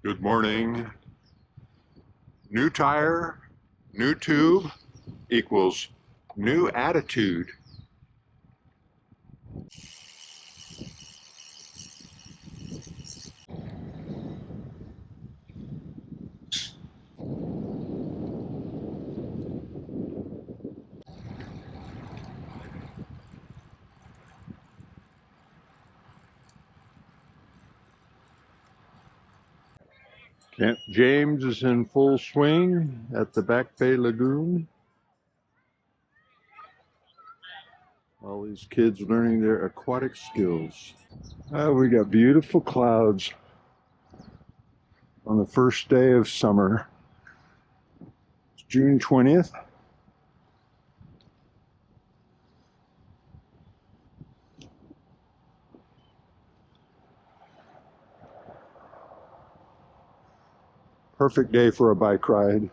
Good morning. New tire, new tube equals new attitude. Camp James is in full swing at the Back Bay Lagoon. All these kids learning their aquatic skills. We got beautiful clouds on the first day of summer. It's June 20th. Perfect day for a bike ride.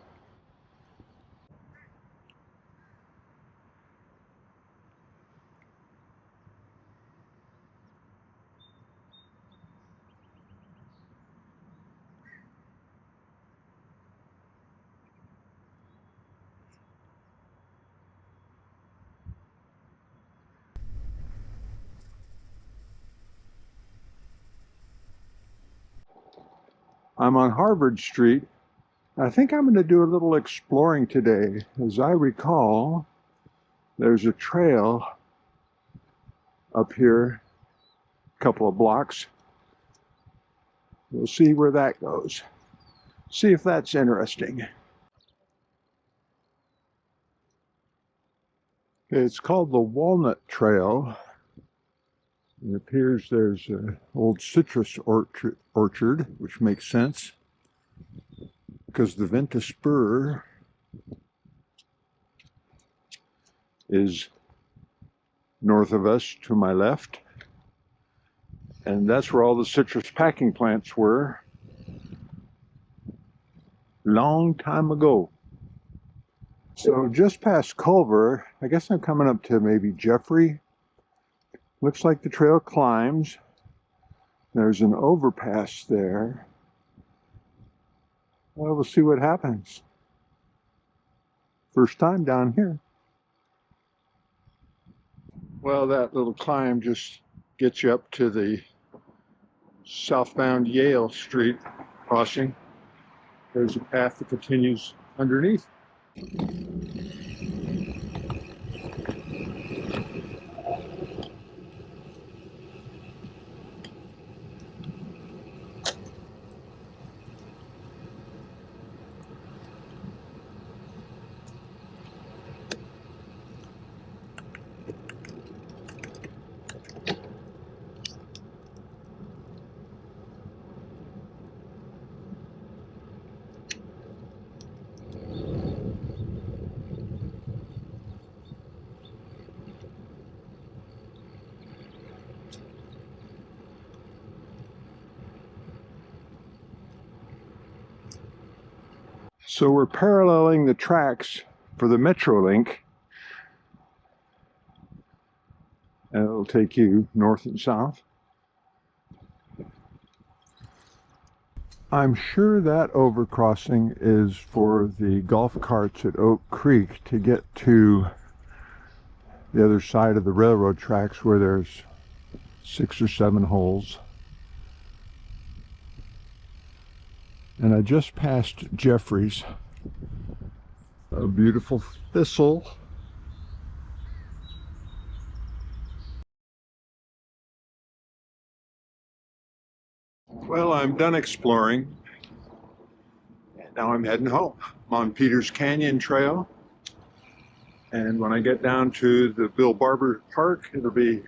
I'm on Harvard Street. I think I'm going to do a little exploring today. As I recall, there's a trail up here, a couple of blocks. We'll see where that goes. See if that's interesting. It's called the Walnut Trail. It appears there's an old citrus orchard, which makes sense because the Venta Spur is north of us to my left, and that's where all the citrus packing plants were long time ago. So just past Culver, I guess I'm coming up to maybe Jeffrey. Looks like the trail climbs. There's an overpass there. Well, we'll see what happens. First time down here. Well, that little climb just gets you up to the southbound Yale Street crossing. There's a path that continues underneath. So we're paralleling the tracks for the Metrolink, and it'll take you north and south. I'm sure that overcrossing is for the golf carts at Oak Creek to get to the other side of the railroad tracks where there's 6 or 7 holes. And I just passed Jeffrey's, a beautiful thistle. Well, I'm done exploring. Now I'm heading home. I'm on Peters Canyon Trail. And when I get down to the Bill Barber Park, it'll be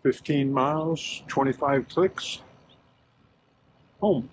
15 miles, 25 clicks, home.